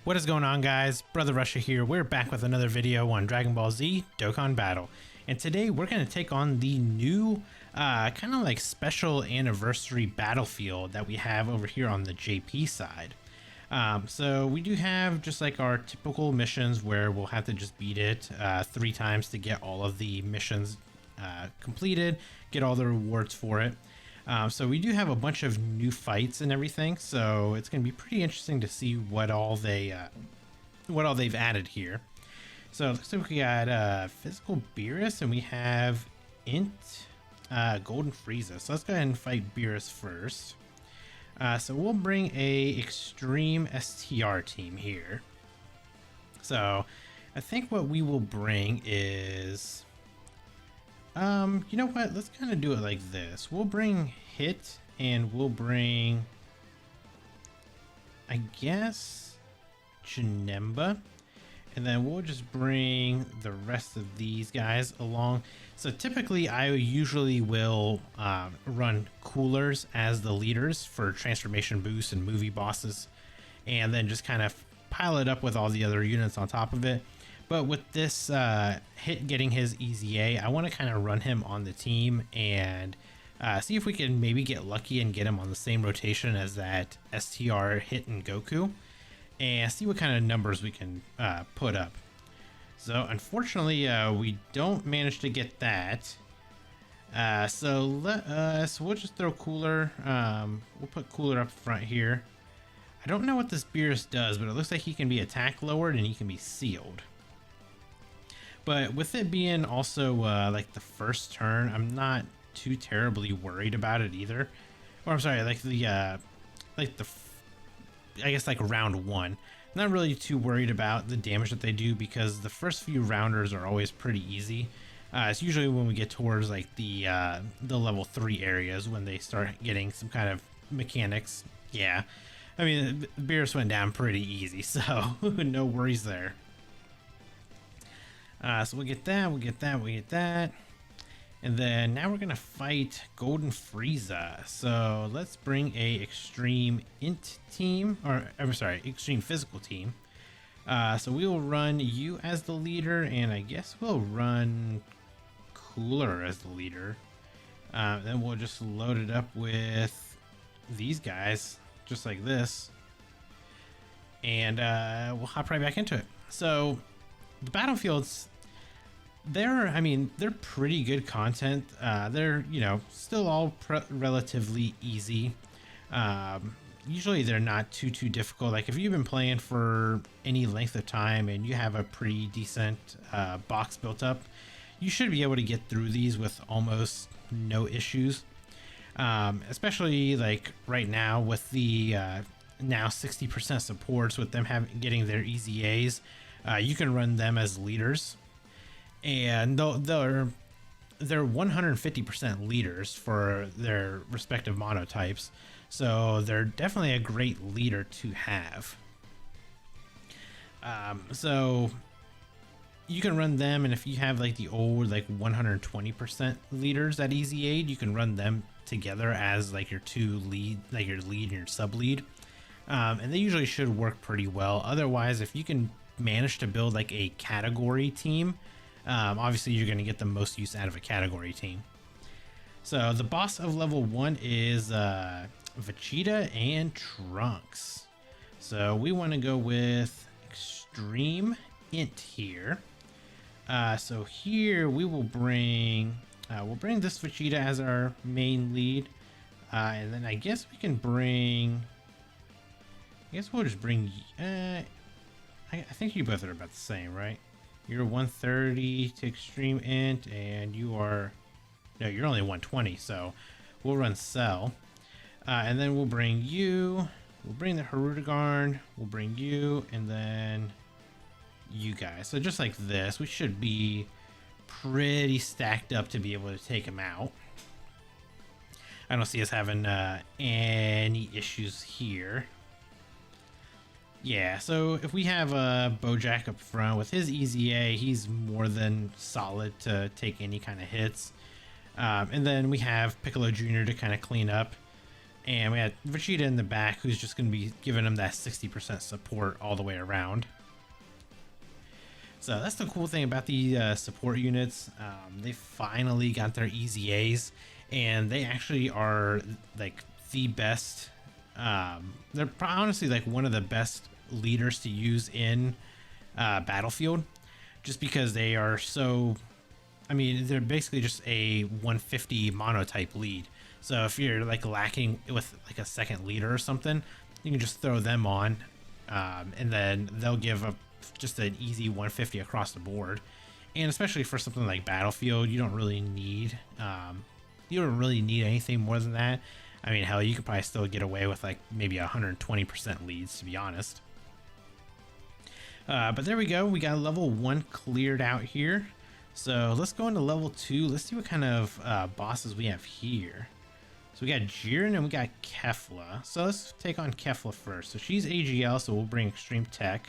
What is going on, guys? Brother Russia here. We're back with another video on Dragon Ball Z Dokkan Battle. And today we're going to take on the new kind of like special anniversary battlefield that we have over here on the JP side. So we do have just like our typical missions where we'll have to just beat it 3 times to get all of the missions completed, get all the rewards for it. So we do have a bunch of new fights and everything, so it's going to be pretty interesting to see what all they've added here. So it looks like we got physical Beerus and we have Int Golden Frieza. So let's go ahead and fight Beerus first. So we'll bring a Extreme STR team here. So I think what we will bring is you know what, let's kind of do it like this. We'll bring Hit and we'll bring, I guess, Janemba, and then we'll just bring the rest of these guys along. So typically I usually will run Coolers as the leaders for transformation boosts and movie bosses, and then just kind of pile it up with all the other units on top of it. But with this Hit getting his EZA, I want to kind of run him on the team and see if we can maybe get lucky and get him on the same rotation as that STR Hit and Goku, and see what kind of numbers we can put up. So unfortunately, we don't manage to get that. So we'll just throw Cooler. We'll put Cooler up front here. I don't know what this Beerus does, but it looks like he can be attack lowered and he can be sealed. But with it being also like the first turn, I'm not too terribly worried about it either. Or I'm sorry, like I guess like round 1. Not really too worried about the damage that they do because the first few rounders are always pretty easy. It's usually when we get towards like the level 3 areas when they start getting some kind of mechanics. Yeah, I mean, Beerus went down pretty easy, so no worries there. So we'll get that, we'll get that, we'll get that. And then now we're going to fight Golden Frieza. So let's bring a Extreme Int team, or I'm sorry, Extreme Physical team. So we will run you as the leader, and I guess we'll run Cooler as the leader. Then we'll just load it up with these guys, just like this. And we'll hop right back into it. So the battlefields, they're pretty good content. They're, you know, still all relatively easy. Usually they're not too difficult. Like if you've been playing for any length of time and you have a pretty decent box built up, you should be able to get through these with almost no issues. Especially like right now with the now 60% supports, with them getting their EZAs, you can run them as leaders. And they're 150% leaders for their respective monotypes, so they're definitely a great leader to have. So you can run them, and if you have like the old like 120% leaders at Easy Aid, you can run them together as like your two lead, like your lead and your sub lead, and they usually should work pretty well. Otherwise, if you can manage to build like a category team, obviously you're going to get the most use out of a category team. So the boss of level 1 is Vegeta and Trunks. So we want to go with Extreme Int here. So here we will bring this Vegeta as our main lead, and then I guess we can bring, I guess we'll just bring I think you both are about the same, right? You're 130 to Extreme Int, and you are, no, you're only 120, so we'll run Cell. And then we'll bring you, we'll bring the Harudegarn, we'll bring you, and then you guys. So just like this, we should be pretty stacked up to be able to take him out. I don't see us having any issues here. Yeah, so if we have Bojack up front with his EZA, he's more than solid to take any kind of hits. And then we have Piccolo Jr. to kind of clean up. And we had Vegeta in the back, who's just going to be giving him that 60% support all the way around. So that's the cool thing about the support units. They finally got their easy A's, and they actually are like the best. They're honestly like one of the best leaders to use in Battlefield, just because they are so. I mean, they're basically just a 150 monotype lead. So if you're like lacking with like a second leader or something, you can just throw them on, and then they'll give just an easy 150 across the board. And especially for something like Battlefield, you don't really need anything more than that. I mean, hell, you could probably still get away with like maybe 120% leads, to be honest. But there we go. We got level 1 cleared out here. So let's go into level 2. Let's see what kind of bosses we have here. So we got Jiren and we got Kefla. So let's take on Kefla first. So she's AGL, so we'll bring Extreme Tech.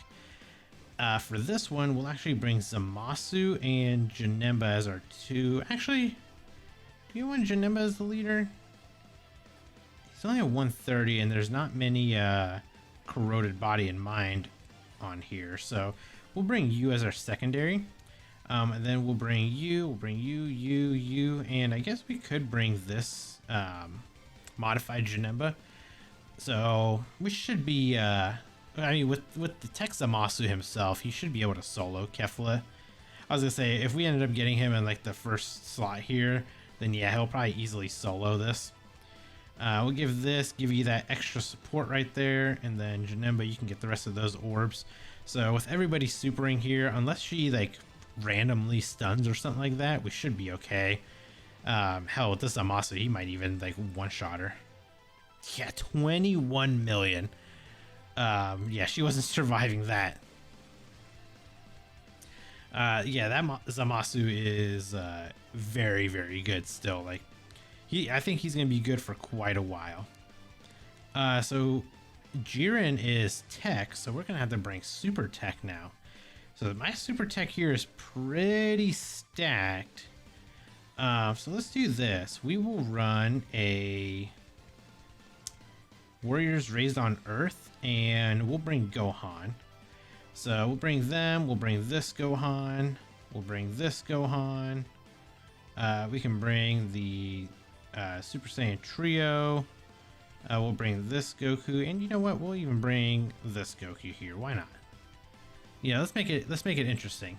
For this one, we'll actually bring Zamasu and Janemba as our two. Actually, do you want Janemba as the leader? He's only at 130, and there's not many corroded body and mind on here. So we'll bring you as our secondary. And then we'll bring you, you, and I guess we could bring this modified Janemba. So we should be, I mean, with the tech Zamasu himself, he should be able to solo Kefla. I was gonna say, if we ended up getting him in like the first slot here, then yeah, he'll probably easily solo this. We'll give you that extra support right there, and then Janemba, you can get the rest of those orbs. So with everybody supering here, unless she like randomly stuns or something like that, we should be okay. Hell, with this Zamasu, he might even like one-shot her. Yeah, 21 million. Yeah, she wasn't surviving that. Yeah, that Zamasu is very, very good still. Like, I think he's gonna be good for quite a while. So Jiren is tech, so we're gonna have to bring super tech now. So my super tech here is pretty stacked. So let's do this. We will run a Warriors Raised on Earth, and we'll bring Gohan. So we'll bring them, we'll bring this Gohan, we'll bring this Gohan. We can bring the Super Saiyan Trio. We'll bring this Goku, and you know what? We'll even bring this Goku here. Why not? Yeah, let's make it interesting.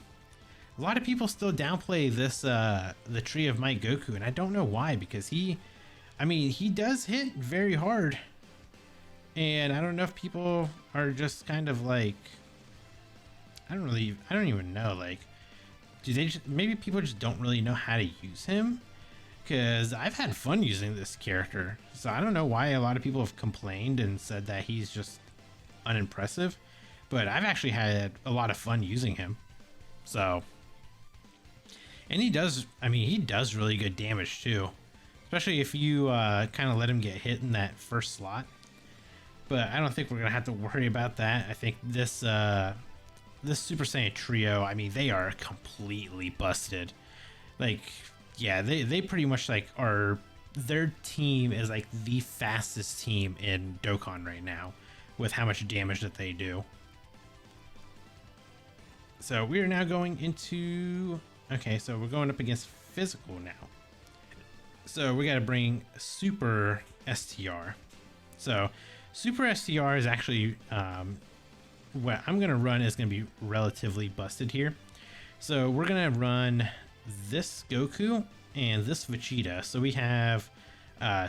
A lot of people still downplay this the Tree of Might Goku, and I don't know why, because he does hit very hard. And I don't know if people are just kind of like, I don't even know, like, maybe people just don't really know how to use him? Because I've had fun using this character, so I don't know why a lot of people have complained and said that he's just unimpressive, but I've actually had a lot of fun using him. So, and he does really good damage too, especially if you kind of let him get hit in that first slot. But I don't think we're gonna have to worry about that. I think this this Super Saiyan Trio, I mean, they are completely busted. Like, yeah, they pretty much like their team is like the fastest team in Dokkan right now with how much damage that they do. So we are now going into, okay, so we're going up against physical now. So we got to bring Super STR. So Super STR is actually, what I'm going to run is going to be relatively busted here. So we're going to run this Goku and this Vegeta. So we have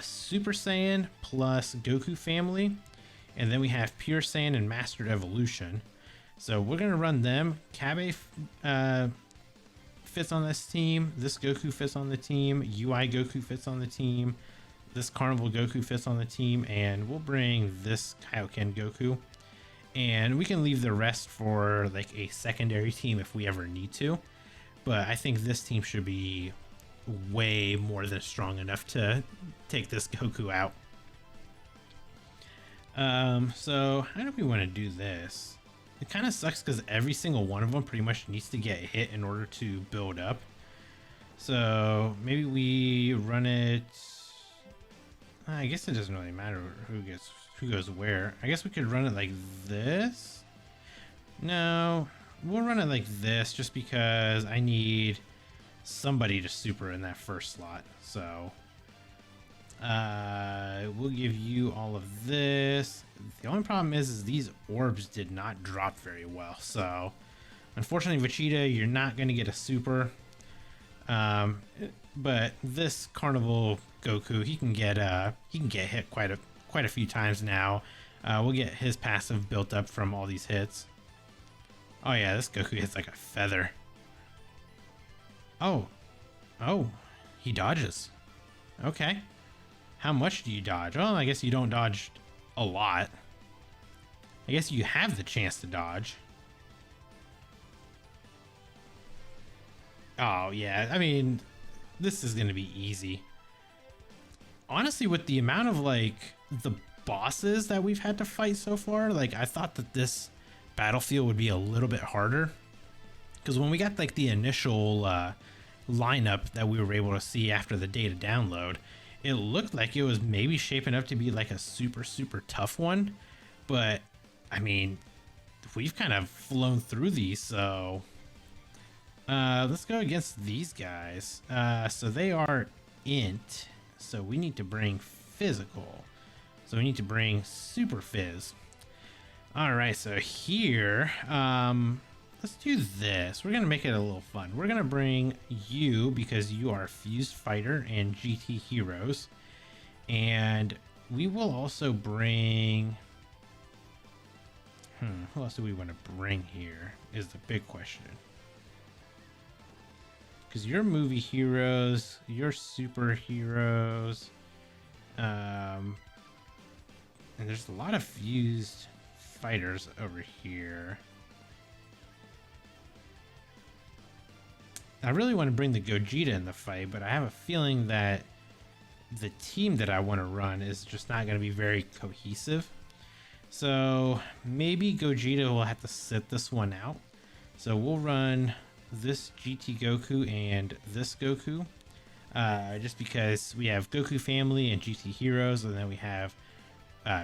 Super Saiyan plus Goku family, and then we have Pure Saiyan and Mastered Evolution. So we're going to run them. Kabe fits on this team. This Goku fits on the team. UI Goku fits on the team. This Carnival Goku fits on the team, and we'll bring this Kaioken Goku, and we can leave the rest for like a secondary team if we ever need to. But I think this team should be way more than strong enough to take this Goku out. So how do we want to do this? It kind of sucks because every single one of them pretty much needs to get hit in order to build up. So maybe we run it. I guess it doesn't really matter who goes where. I guess we could run it like this. No, we'll run it like this just because I need somebody to super in that first slot. So we'll give you all of this. The only problem is these orbs did not drop very well. So unfortunately, Vegeta, you're not going to get a super. But this Carnival Goku, he can get hit quite a few times now. We'll get his passive built up from all these hits. Oh yeah, this Goku hits like a feather. Oh, he dodges. Okay, how much do you dodge? Well, I guess you don't dodge a lot. I guess you have the chance to dodge. Oh yeah, I mean, this is gonna be easy. Honestly, with the amount of like the bosses that we've had to fight so far, like I thought that this battlefield would be a little bit harder, because when we got like the initial lineup that we were able to see after the data download, it looked like it was maybe shaping up to be like a super tough one. But I mean, we've kind of flown through these, so let's go against these guys. So they are int, so we need to bring physical, so we need to bring super fizz. All right, so here, let's do this. We're gonna make it a little fun. We're gonna bring you because you are Fused Fighter and GT Heroes, and we will also bring. Who else do we want to bring here? Is the big question. Because you're movie heroes, you're superheroes, and there's a lot of fused fighters over here. I really want to bring the Gogeta in the fight, but I have a feeling that the team that I want to run is just not going to be very cohesive. So maybe Gogeta will have to sit this one out. So we'll run this GT Goku and this Goku, just because we have Goku Family and GT Heroes, and then we have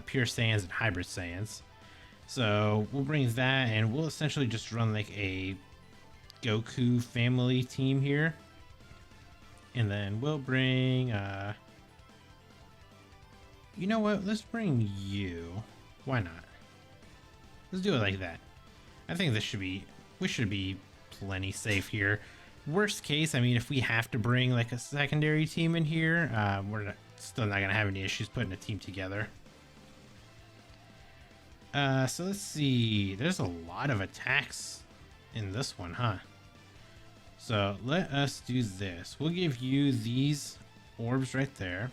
Pure Saiyans and Hybrid Saiyans. So we'll bring that, and we'll essentially just run like a Goku Family team here, and then we'll bring you know what, let's bring you. Why not? Let's do it like that. I think we should be plenty safe here. Worst case, I mean, if we have to bring like a secondary team in here, we're still not gonna have any issues putting a team together. So let's see. There's a lot of attacks in this one, huh? So let us do this. We'll give you these orbs right there.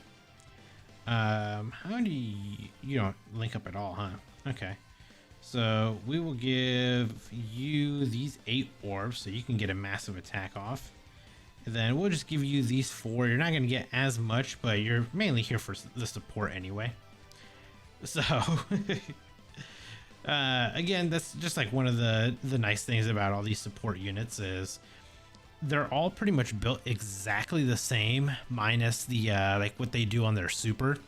How do you don't link up at all, huh? Okay. So we will give you these 8 orbs so you can get a massive attack off. And then we'll just give you these 4. You're not going to get as much, but you're mainly here for the support anyway. So, again, that's just like one of the nice things about all these support units is they're all pretty much built exactly the same, minus the like what they do on their super.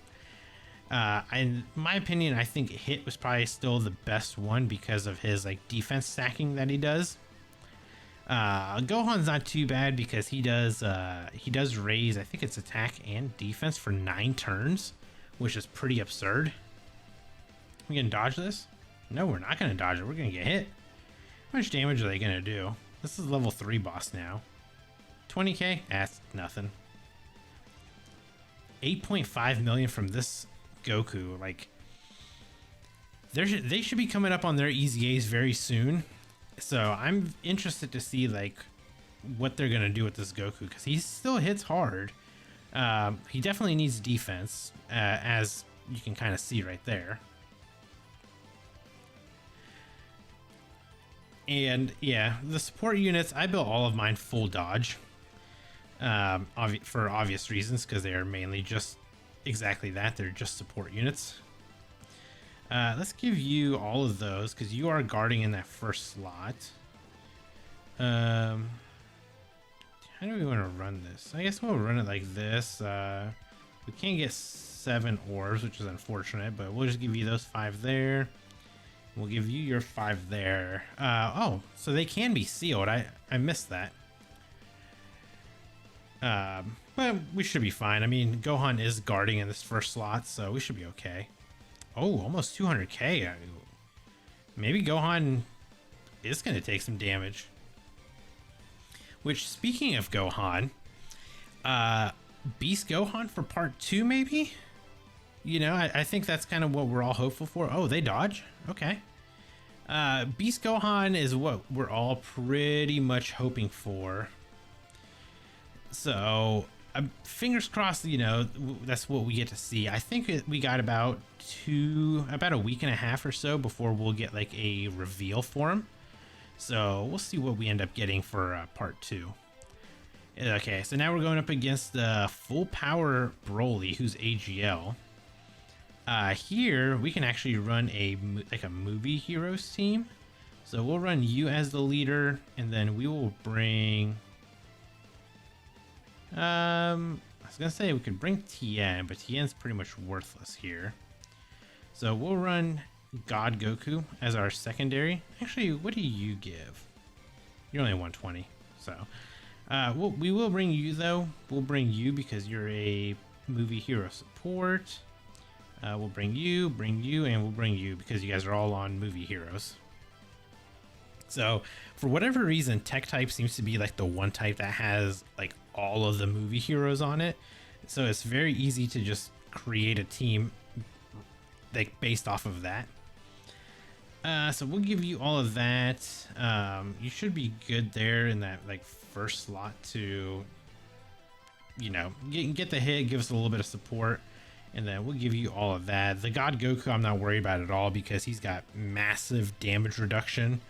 In my opinion, I think Hit was probably still the best one because of his like defense stacking that he does. Gohan's not too bad because he does raise, I think it's attack and defense for 9 turns, which is pretty absurd. We gonna dodge this? No, we're not gonna dodge it. We're gonna get hit. How much damage are they gonna do? This is level 3 boss now. 20k? That's nothing. 8.5 million from this Goku. Like, they should be coming up on their EZAs very soon. So I'm interested to see like what they're gonna do with this Goku, because he still hits hard. He definitely needs defense, as you can kind of see right there. And yeah, the support units, I built all of mine full dodge, for obvious reasons, because they are mainly just exactly that. They're just support units. Let's give you all of those because you are guarding in that first slot. How do we want to run this? I guess we'll run it like this. We can't get 7 orbs, which is unfortunate, but we'll just give you those 5 there. We'll give you your 5 there. Oh, so they can be sealed. I missed that. But we should be fine. I mean, Gohan is guarding in this first slot, so we should be okay. Oh, almost 200k. Maybe Gohan is going to take some damage. Which, speaking of Gohan, Beast Gohan for part 2, maybe? You know, I think that's kind of what we're all hopeful for. Oh, they dodge? Okay. Beast Gohan is what we're all pretty much hoping for. So, fingers crossed, you know, that's what we get to see. I think we got about a week and a half or so before we'll get like a reveal for him. So we'll see what we end up getting for part 2. Okay, so now we're going up against the full power Broly, who's AGL. Here we can actually run a movie heroes team. So we'll run you as the leader, and then we will bring. I was gonna say we could bring Tien, but Tien's pretty much worthless here. So we'll run God Goku as our secondary. Actually, what do you give? You're only 120, so we will bring you though. We'll bring you because you're a movie hero support. We'll bring you, and we'll bring you because you guys are all on movie heroes. So for whatever reason, tech type seems to be like the one type that has like all of the movie heroes on it. So it's very easy to just create a team like based off of that. So we'll give you all of that. You should be good there in that like first slot to, you know, get the hit, give us a little bit of support, and then we'll give you all of that. The God Goku I'm not worried about at all because he's got massive damage reduction.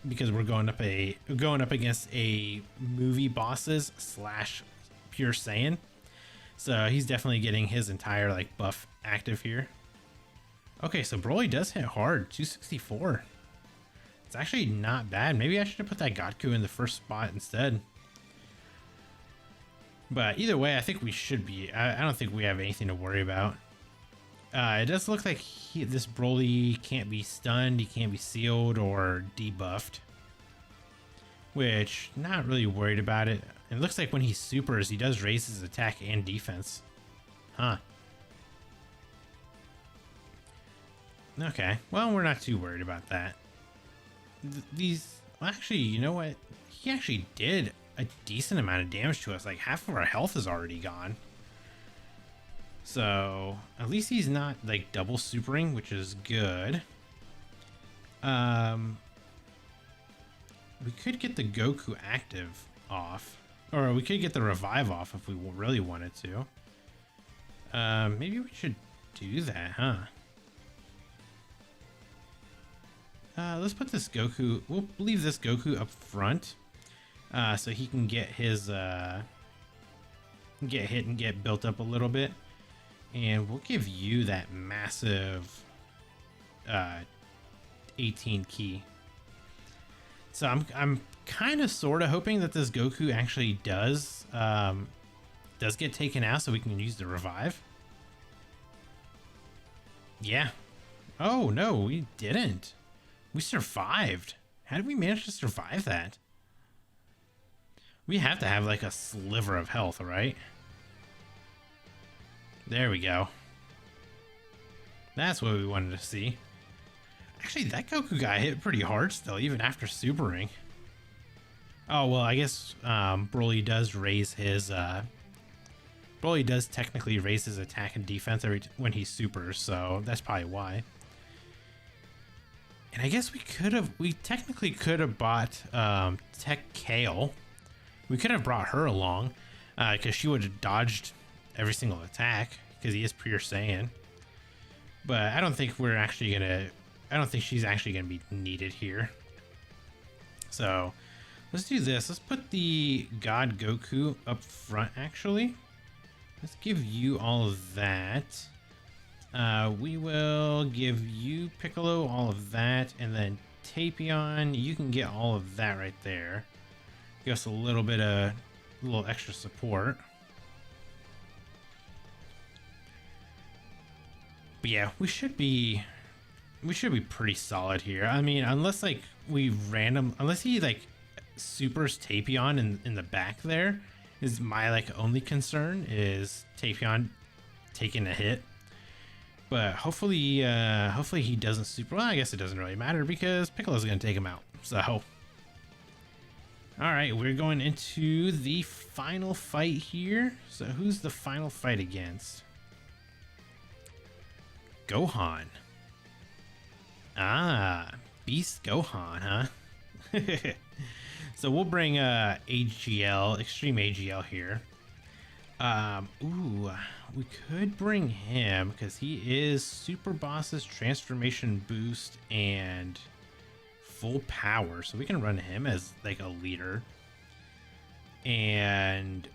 Because we're going up against a movie bosses / pure Saiyan, so he's definitely getting his entire like buff active here. Okay, so Broly does hit hard, 264. It's actually not bad. Maybe I should have put that Goku in the first spot instead. But either way, I think we should be. I don't think we have anything to worry about. It does look like this Broly can't be stunned, he can't be sealed or debuffed. Which, not really worried about it. It looks like when he supers, he does raise his attack and defense. Huh. Okay, well, we're not too worried about that. Well, actually, you know what? He actually did a decent amount of damage to us. Like, half of our health is already gone. So, at least he's not, like, double supering, which is good. We could get the Goku active off. Or we could get the revive off if we really wanted to. Maybe we should do that, huh? Let's put this Goku... We'll leave this Goku up front. So he can get his... get hit and get built up a little bit. And we'll give you that massive 18 key. So I'm kind of sort of hoping that this Goku actually does get taken out so we can use the revive. Yeah. Oh no, we didn't. We survived. How did we manage to survive that? We have to have like a sliver of health, right? There we go. That's what we wanted to see. Actually, that Goku got hit pretty hard still, even after supering. Oh, well, I guess Broly does raise his... Broly does technically raise his attack and defense when he supers, so that's probably why. And I guess we technically could have bought Tech Kale. We could have brought her along, because she would have dodged every single attack, because he is pure Saiyan. But I don't think we're actually gonna... I don't think she's actually gonna be needed here. So let's do this. Let's put the God Goku up front, actually. Let's give you all of that. We will give you, Piccolo, all of that, and then Tapion, you can get all of that right there. Give us a little bit of, a little extra support. But yeah, we should be pretty solid here. I mean, unless like unless he like supers Tapion in the back there, is my like only concern is Tapion taking a hit. But hopefully he doesn't super. Well, I guess it doesn't really matter because Piccolo's gonna take him out. So, all right, we're going into the final fight here. So who's the final fight against? Gohan. Ah, Beast Gohan, huh? So we'll bring AGL, Extreme AGL here. Ooh, we could bring him because he is Super Boss's transformation boost and full power, so we can run him as like a leader. And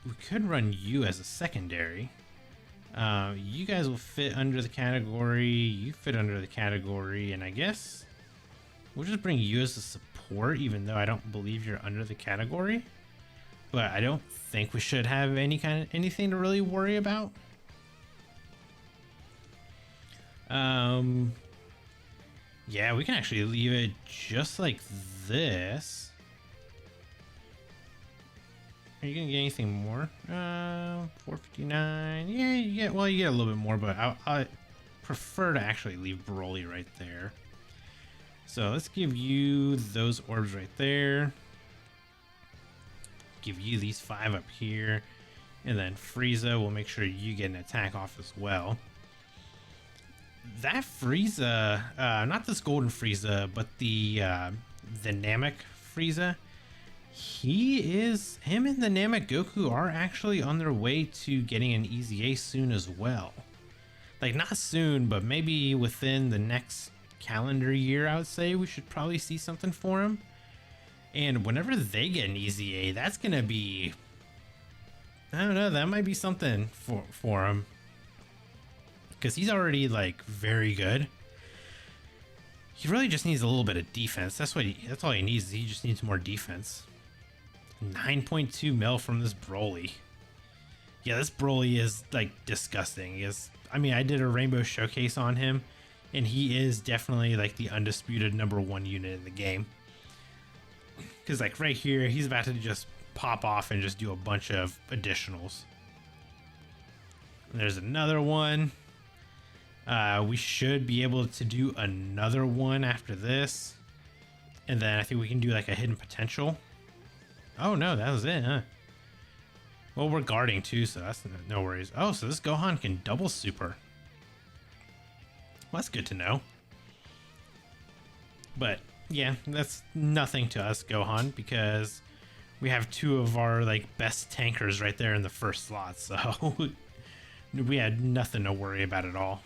we could run you as a secondary. You guys will fit under the category, you fit under the category, and I guess we'll just bring you as a support, even though I don't believe you're under the category. But I don't think we should have anything to really worry about. Yeah, we can actually leave it just like this. Are you gonna get anything more? 459. Yeah, you get a little bit more, but I prefer to actually leave Broly right there. So let's give you those orbs right there. Give you these 5 up here, and then Frieza will make sure you get an attack off as well. That Frieza, not this golden Frieza, but the Namek Frieza, him and the Namek Goku are actually on their way to getting an Easy Ace soon as well. Like, not soon, but maybe within the next calendar year, I would say we should probably see something for him. And whenever they get an Easy A, that's gonna be, I don't know, that might be something for him, because he's already like very good. He really just needs a little bit of defense. That's all he needs. He just needs more defense. 9.2 mil from this Broly. Yeah, this Broly is like disgusting. I mean, I did a Rainbow Showcase on him, and he is definitely like the undisputed #1 unit in the game. Because like right here, he's about to just pop off and just do a bunch of additionals. There's another one. We should be able to do another one after this. And then I think we can do like a hidden potential. Oh no, that was it, huh? Well, we're guarding too, so that's no worries. Oh, so this Gohan can double super. Well, that's good to know. But yeah, that's nothing to us, Gohan, because we have 2 of our like best tankers right there in the first slot, so we had nothing to worry about at all.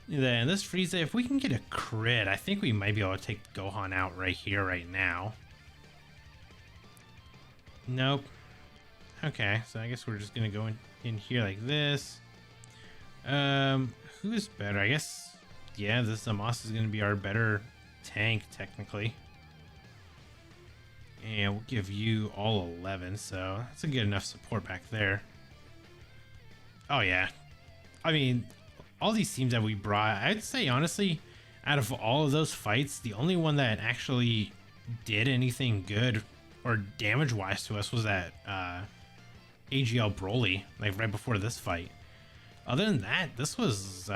Then this Frieza, if we can get a crit, I think we might be able to take Gohan out right here, right now. Nope. Okay, so I guess we're just gonna go in here like this. Who's better? I guess, yeah, this Zamasu is gonna be our better tank technically. And we'll give you all 11, so that's a good enough support back there. Oh yeah, I mean, all these teams that we brought, I'd say honestly, out of all of those fights, the only one that actually did anything good or damage wise to us was that AGL Broly, like right before this fight. Other than that, this was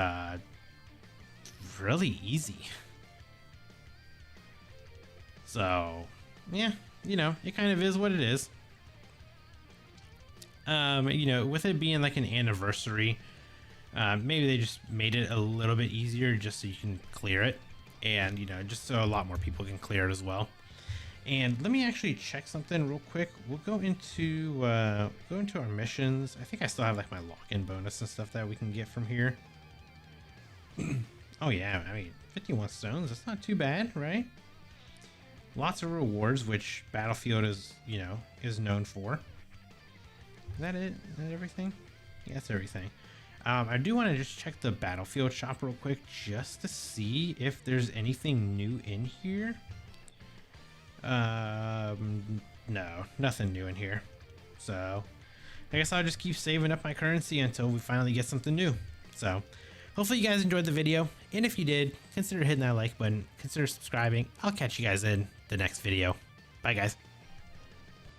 really easy. So yeah, you know, it kind of is what it is. You know, with it being like an anniversary, maybe they just made it a little bit easier just so you can clear it, and you know, just so a lot more people can clear it as well. And let me actually check something real quick. We'll go into our missions. I think I still have like my lock-in bonus and stuff that we can get from here. Oh yeah, I mean, 51 stones, that's not too bad, right? Lots of rewards, which Battlefield is, you know, is known for. Is that it? Is that everything? Yeah, that's everything. I do want to just check the Battlefield shop real quick just to see if there's anything new in here. No, nothing new in here. So I guess I'll just keep saving up my currency until we finally get something new. So hopefully you guys enjoyed the video, and if you did, consider hitting that like button, consider subscribing. I'll catch you guys in the next video. Bye guys.